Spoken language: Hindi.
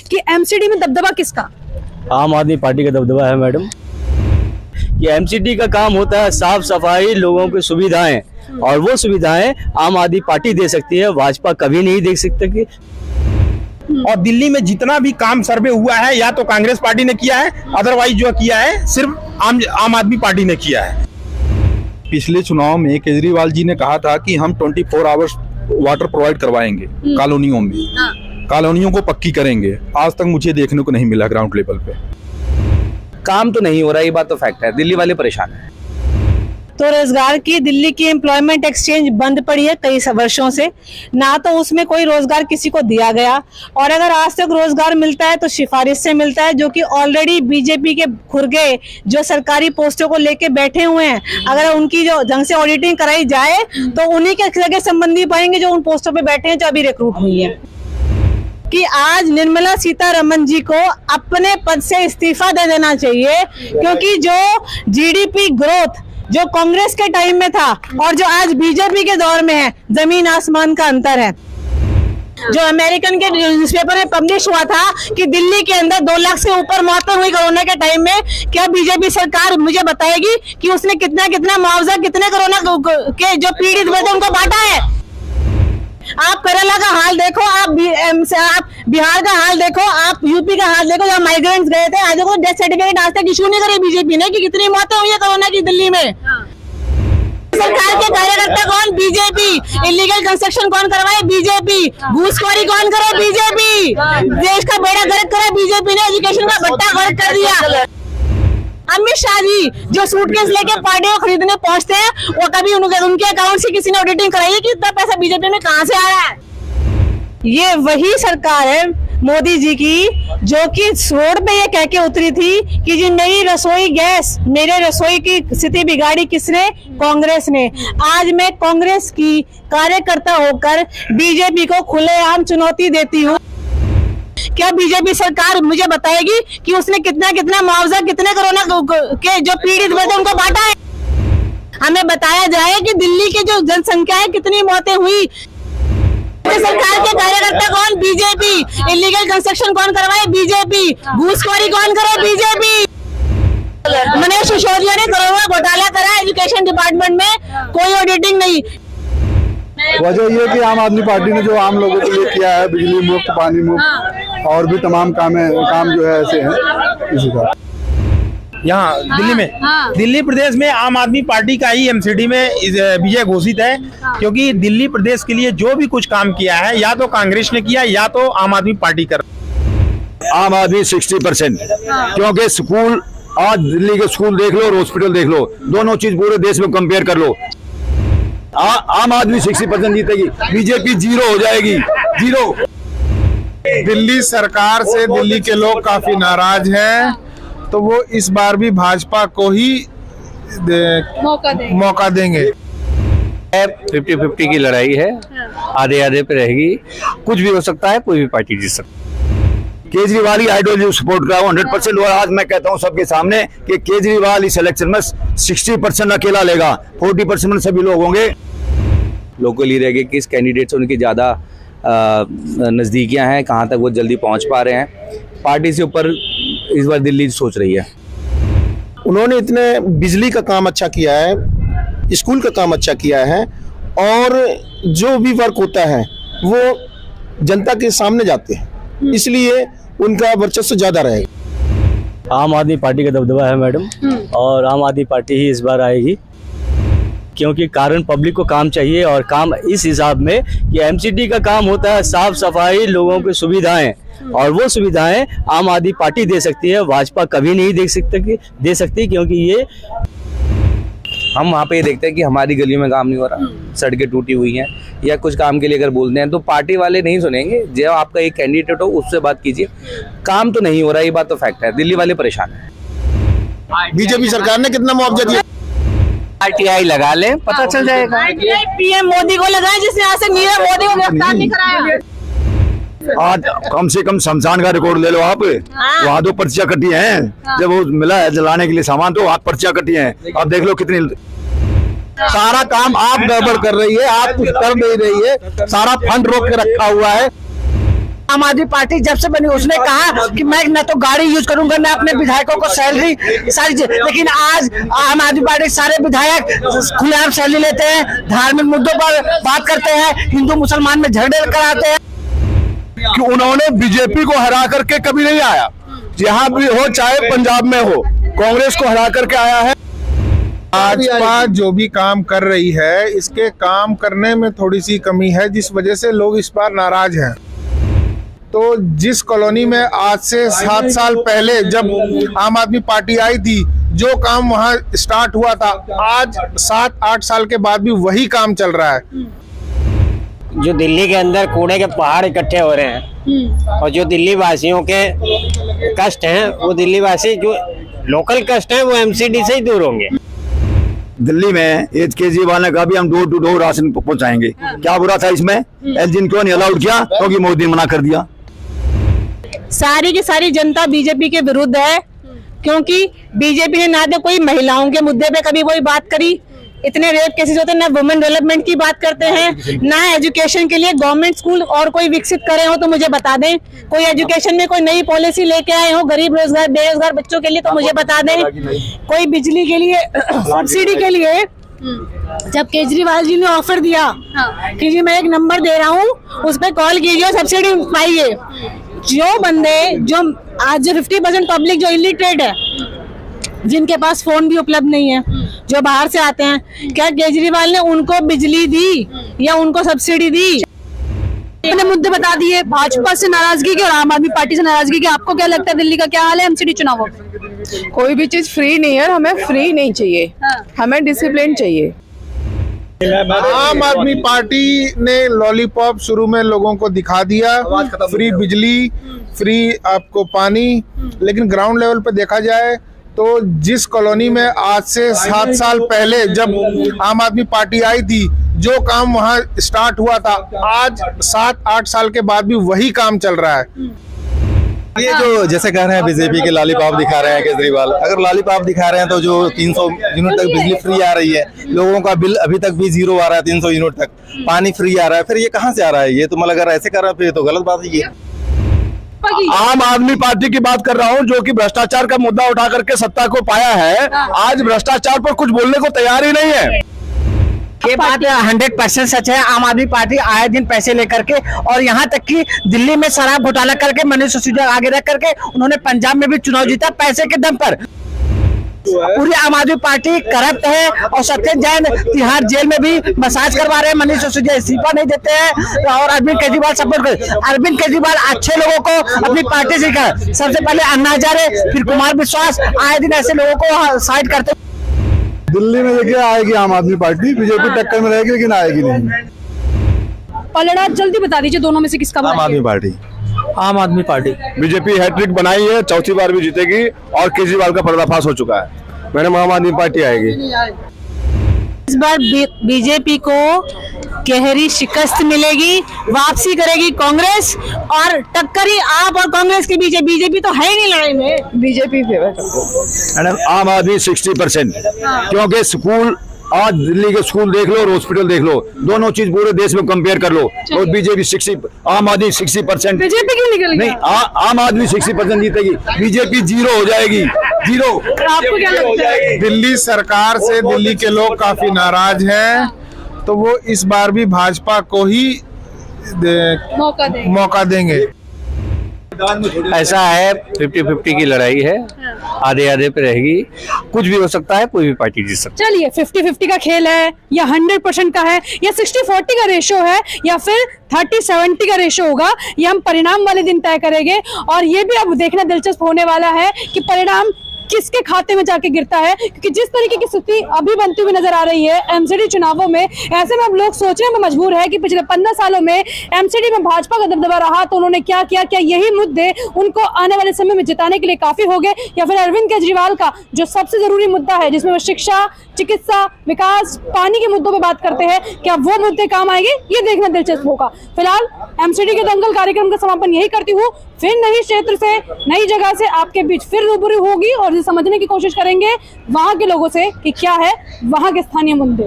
कि एमसीडी में दबदबा किसका? आम आदमी पार्टी का दबदबा है मैडम। कि एमसीडी का काम होता है साफ सफाई, लोगों की सुविधाएं, और वो सुविधाएं आम आदमी पार्टी दे सकती है, भाजपा कभी नहीं दे सकती। और दिल्ली में जितना भी काम सर्वे हुआ है या तो कांग्रेस पार्टी ने किया है, अदरवाइज जो किया है सिर्फ आम आदमी पार्टी ने किया है। पिछले चुनाव में केजरीवाल जी ने कहा था कि हम 24 आवर्स वाटर प्रोवाइड करवाएंगे कॉलोनियों में, कॉलोनियों को पक्की करेंगे। आज तक मुझे देखने को नहीं मिला ग्राउंड लेवल पे। काम तो नहीं हो रहा, ये बात तो फैक्ट है। दिल्ली वाले परेशान है। तो रोजगार की दिल्ली की एम्प्लॉयमेंट एक्सचेंज बंद पड़ी है कई वर्षों से, ना तो उसमें कोई रोजगार किसी को दिया गया, और अगर आज तक रोजगार मिलता है तो सिफारिश से मिलता है, जो कि ऑलरेडी बीजेपी के खुरगे जो सरकारी पोस्टों को लेके बैठे हुए हैं, अगर उनकी जो ढंग से ऑडिटिंग कराई जाए तो उन्हीं के सगे संबंधी पाएंगे जो उन पोस्टों पे बैठे हैं, जो अभी रिक्रूट हुई है। कि आज निर्मला सीतारमण जी को अपने पद से इस्तीफा दे देना चाहिए, क्योंकि जो जीडीपी ग्रोथ जो कांग्रेस के टाइम में था और जो आज बीजेपी के दौर में है, जमीन आसमान का अंतर है। जो अमेरिकन के न्यूज़पेपर में पब्लिश हुआ था कि दिल्ली के अंदर 2 लाख से ऊपर मौतें हुई कोरोना के टाइम में, क्या बीजेपी सरकार मुझे बताएगी कि उसने कितना मुआवजा कितने कोरोना के जो पीड़ित हुए थे उनको बांटा है? आप केरला का हाल देखो, आप बिहार का हाल देखो, आप यूपी का हाल देखो, जहाँ माइग्रेंट्स गए थे, आज को डेथ सर्टिफिकेट आज तक इशू नहीं करे बीजेपी ने कि कितनी मौतें हुई है कोरोना की दिल्ली में। सरकार के कार्यकर्ता कौन? बीजेपी। इलीगल कंस्ट्रक्शन कौन करवाए? बीजेपी। घूसखोरी कौन करे? बीजेपी। देश का बेड़ा गर्क करा बीजेपी ने, एजुकेशन का भट्टा गर्क कर दिया। अमित शाह जी जो सूटकेस लेके पार्टी को खरीदने पहुंचते हैं, वो कभी उनके अकाउंट से किसी ने ऑडिटिंग कराई है कि इतना पैसा बीजेपी में कहां से आया है? ये वही सरकार है मोदी जी की, जो कि रोड पे ये कह के उतरी थी कि जी मेरी रसोई गैस, मेरे रसोई की स्थिति बिगाड़ी किसने? कांग्रेस ने। आज मैं कांग्रेस की कार्यकर्ता होकर बीजेपी को खुलेआम चुनौती देती हूँ, क्या बीजेपी सरकार मुझे बताएगी कि उसने कितना मुआवजा कितने कोरोना के जो पीड़ित हुए थे उनको बांटा है? हमें बताया जाए कि दिल्ली की जो जनसंख्या है कितनी मौतें हुई। सरकार के कार्यकर्ता कौन? बीजेपी। इलीगल कंस्ट्रक्शन कौन करवाए? बीजेपी। घूसखोरी कौन करे? बीजेपी। मनीष सिसोदिया ने करोड़ों घोटाला करा एजुकेशन डिपार्टमेंट में, कोई ऑडिटिंग नहीं। वजह ये कि आम आदमी पार्टी ने जो आम लोगों के लिए किया है, बिजली मुफ्त, पानी मुफ्त और भी तमाम काम जो है ऐसे हैं इसी का। यहाँ दिल्ली में, दिल्ली प्रदेश में आम आदमी पार्टी का ही एमसीडी में विजय घोषित है, क्योंकि दिल्ली प्रदेश के लिए जो भी कुछ काम किया है या तो कांग्रेस ने किया या तो आम आदमी पार्टी कर। आम आदमी 60%, क्योंकि स्कूल, आज दिल्ली के स्कूल देख लो और हॉस्पिटल देख लो, दोनों चीज पूरे देश में कंपेयर कर लो। आम आदमी 60% जीतेगी, बीजेपी 0 हो जाएगी, 0। दिल्ली सरकार से दिल्ली के लोग काफी नाराज हैं, तो वो इस बार भी भाजपा को ही मौका देंगे। 50-50 की लड़ाई है, आधे आधे पे रहेगी, कुछ भी हो सकता है, कोई भी पार्टी जीत सकती है। केजरीवाल ही आइडियोलॉजी सपोर्ट करा 100%। और आज मैं कहता हूं सबके सामने कि केजरीवाल इस इलेक्शन में 60% अकेला लेगा, 40% में सभी लोग होंगे। लोगों को लिए रहेगा कि किस कैंडिडेट से उनकी ज़्यादा नज़दीकियाँ हैं, कहाँ तक वो जल्दी पहुँच पा रहे हैं। पार्टी से ऊपर इस बार दिल्ली सोच रही है। उन्होंने इतने बिजली का काम अच्छा किया है, स्कूल का काम अच्छा किया है, और जो भी वर्क होता है वो जनता के सामने जाते हैं, इसलिए उनका वर्चस्व ज्यादा रहेगा। आम आदमी पार्टी का दबदबा है मैडम, और आम आदमी पार्टी ही इस बार आएगी, क्योंकि कारण पब्लिक को काम चाहिए, और काम इस हिसाब में कि एमसीडी का काम होता है साफ सफाई, लोगों की सुविधाएं, और वो सुविधाएं आम आदमी पार्टी दे सकती है, भाजपा कभी नहीं दे सकती, क्योंकि ये हम वहाँ पे ये देखते हैं कि हमारी गलियों में काम नहीं हो रहा, सड़कें टूटी हुई हैं, या कुछ काम के लिए अगर बोलते हैं तो पार्टी वाले नहीं सुनेंगे। जब आपका एक कैंडिडेट हो उससे बात कीजिए। काम तो नहीं हो रहा, ये बात तो फैक्ट है। दिल्ली वाले परेशान है। बीजेपी सरकार ने कितना मुआवजा दिया? RTI लगा ले, पता चल जाएगा। पीएम मोदी को लगाए, जिसने आज तक नीरव मोदी को गिरफ्तार नहीं कराया। आज कम से कम शमशान का रिकॉर्ड ले लो आप, वहाँ 2 पर्चियां कटी हैं। जब वो मिला है जलाने के लिए सामान, तो आप पर्चियां कटी हैं। आप देख लो कितनी। सारा काम आप गड़बड़ कर रही है, आप कुछ कर नहीं रही है, सारा फंड रोक के रखा हुआ है। आम आदमी पार्टी जब से बनी उसने कहा कि मैं न तो गाड़ी यूज करूंगा न अपने विधायकों को सैलरी सारी चीज, लेकिन आज आम आदमी पार्टी सारे विधायक खुलेआम सैलरी लेते हैं, धार्मिक मुद्दों पर बात करते हैं, हिंदू मुसलमान में झगड़े कराते हैं। कि उन्होंने बीजेपी को हरा करके कभी नहीं आया, जहां भी हो चाहे पंजाब में हो, कांग्रेस को हरा करके आया है। भाजपा जो भी काम कर रही है इसके काम करने में थोड़ी सी कमी है, जिस वजह से लोग इस बार नाराज हैं। तो जिस कॉलोनी में आज से 7 साल पहले जब आम आदमी पार्टी आई थी, जो काम वहां स्टार्ट हुआ था, आज 7-8 साल के बाद भी वही काम चल रहा है। जो दिल्ली के अंदर कूड़े के पहाड़ इकट्ठे हो रहे हैं और जो दिल्ली वासियों के कष्ट हैं, वो दिल्ली वासी जो लोकल कष्ट हैं वो एमसीडी से ही दूर होंगे। दिल्ली में केजरीवाल ने कहा भी हम डोर टू डोर राशन पहुंचाएंगे, क्या बुरा था इसमें? एलजी क्यों नहीं अलाउड किया? क्योंकि मोदी ने मना कर दिया। सारी की सारी जनता बीजेपी के विरुद्ध है, क्योंकि बीजेपी ने ना तो कोई महिलाओं के मुद्दे पे कभी कोई बात करी, इतने रेप केसेस होते हैं, ना वुमेन डेवलपमेंट की बात करते हैं, ना एजुकेशन के लिए गवर्नमेंट स्कूल और कोई विकसित करे हो तो मुझे बता दें, कोई एजुकेशन में कोई नई पॉलिसी लेके आए हो गरीब रोजगार बेरोजगार बच्चों के लिए तो मुझे बता दें, कोई बिजली के लिए सब्सिडी के लिए जब केजरीवाल जी ने ऑफर दिया कि जी मैं एक नंबर दे रहा हूँ, उस पर कॉल कीजिए, सब्सिडी पाइए। जो बंदे जो आज जो 50% पब्लिक जो इलिटरेट है, जिनके पास फोन भी उपलब्ध नहीं है, जो बाहर से आते हैं, क्या केजरीवाल ने उनको बिजली दी या उनको सब्सिडी दी? मैंने मुद्दे बता दिए, भाजपा से नाराजगी की और आम आदमी पार्टी से नाराजगी की। आपको क्या लगता है दिल्ली का क्या हाल है एमसीडी चुनाव? कोई भी चीज फ्री नहीं है, हमें फ्री नहीं चाहिए, हमें डिसिप्लिन चाहिए। आम आदमी पार्टी ने लॉलीपॉप शुरू में लोगों को दिखा दिया, फ्री बिजली, फ्री आपको पानी, लेकिन ग्राउंड लेवल पे देखा जाए तो जिस कॉलोनी में आज से 7 साल पहले जब आम आदमी पार्टी आई थी, जो काम वहां स्टार्ट हुआ था, आज 7-8 साल के बाद भी वही काम चल रहा है। ये जो जैसे कह रहे हैं बीजेपी के लॉलीपॉप दिखा रहे हैं केजरीवाल, अगर लॉलीपॉप दिखा रहे हैं तो जो 300 यूनिट तक बिजली फ्री आ रही है, लोगों का बिल अभी तक भी 0 आ रहा है, 300 यूनिट तक पानी फ्री आ रहा है, फिर ये कहाँ से आ रहा है? ये तो मतलब अगर ऐसे कर रहा है फिर तो गलत बात है। ये आम आदमी पार्टी की बात कर रहा हूं, जो कि भ्रष्टाचार का मुद्दा उठा करके सत्ता को पाया है, आज भ्रष्टाचार पर कुछ बोलने को तैयार ही नहीं है। ये बात 100% सच है। आम आदमी पार्टी आए दिन पैसे लेकर के, और यहाँ तक कि दिल्ली में शराब घोटाला करके मनीष सिसोदिया आगे रख करके उन्होंने पंजाब में भी चुनाव जीता पैसे के दम पर। पूरी आम आदमी पार्टी करप्ट है, और सत्येंद्र जैन तिहाड़ जेल में भी मसाज करवा रहे हैं, मनीष सिसोदिया इस्तीफा नहीं देते हैं, और अरविंद केजरीवाल सपोर्ट कर। अरविंद केजरीवाल अच्छे लोगों को अपनी पार्टी से कर, सबसे पहले अन्ना हजारे, फिर कुमार विश्वास, आए दिन ऐसे लोगों को साइड करते। दिल्ली में देखिए आएगी आम आदमी पार्टी, बीजेपी टक्कर में रहेगी लेकिन आएगी नहीं। पलड़ा जल्दी बता दीजिए, दोनों में से किसका? आम आदमी पार्टी। आम आदमी पार्टी। बीजेपी हैट्रिक बनाई है, चौथी बार भी जीतेगी, और केजरीवाल का पर्दाफाश हो चुका है। मैडम आम आदमी पार्टी आएगी। इस बार बीजेपी को गहरी शिकस्त मिलेगी, वापसी करेगी कांग्रेस, और टक्कर ही आप और कांग्रेस के बीच। बीजेपी तो है ही नहीं लड़ाई में, बीजेपी फेवर करते। मैडम आम आदमी 60%, क्योंकि स्कूल आज दिल्ली के स्कूल देख लो और हॉस्पिटल देख लो, दोनों चीज पूरे देश में कंपेयर कर लो, और बीजेपी 60, आम आदमी 60%। बीजेपी क्यों निकल नहीं, आम आदमी 60% जीतेगी, बीजेपी 0 हो जाएगी, 0। आपको क्या लगता है? दिल्ली सरकार से दिल्ली के लोग काफी नाराज हैं, तो वो इस बार भी भाजपा को ही मौका देंगे। ऐसा है 50-50 की लड़ाई है, आधे आधे पे रहेगी, कुछ भी हो सकता है, कोई भी पार्टी जीत सकती है। चलिए 50-50 का खेल है, या 100% का है, या 60-40 का रेशो है, या फिर 30-70 का रेशो होगा, ये हम परिणाम वाले दिन तय करेंगे। और ये भी अब देखना दिलचस्प होने वाला है कि परिणाम किसके खाते में जाके गिरता है, क्योंकि जिस तरीके की स्थिति अभी बनती हुई नजर आ रही है एमसीडी चुनावों में, ऐसे में अब लोग सोचने में मजबूर है कि पिछले 15 सालों में एमसीडी में भाजपा का दबदबा रहा तो उन्होंने क्या किया, क्या यही मुद्दे उनको आने वाले समय में जिताने के लिए काफी हो गए, या फिर अरविंद केजरीवाल का जो सबसे जरूरी मुद्दा है, जिसमें वो शिक्षा, चिकित्सा, विकास, पानी के मुद्दों पर बात करते हैं, क्या वो मुद्दे काम आएंगे, ये देखना दिलचस्प होगा। फिलहाल एमसीडी के दंगल कार्यक्रम का समापन यही करती हूँ, फिर नई क्षेत्र से नई जगह से आपके बीच फिर रूबरू होगी, और समझने की कोशिश करेंगे वहां के लोगों से कि क्या है वहां के स्थानीय मुद्दे।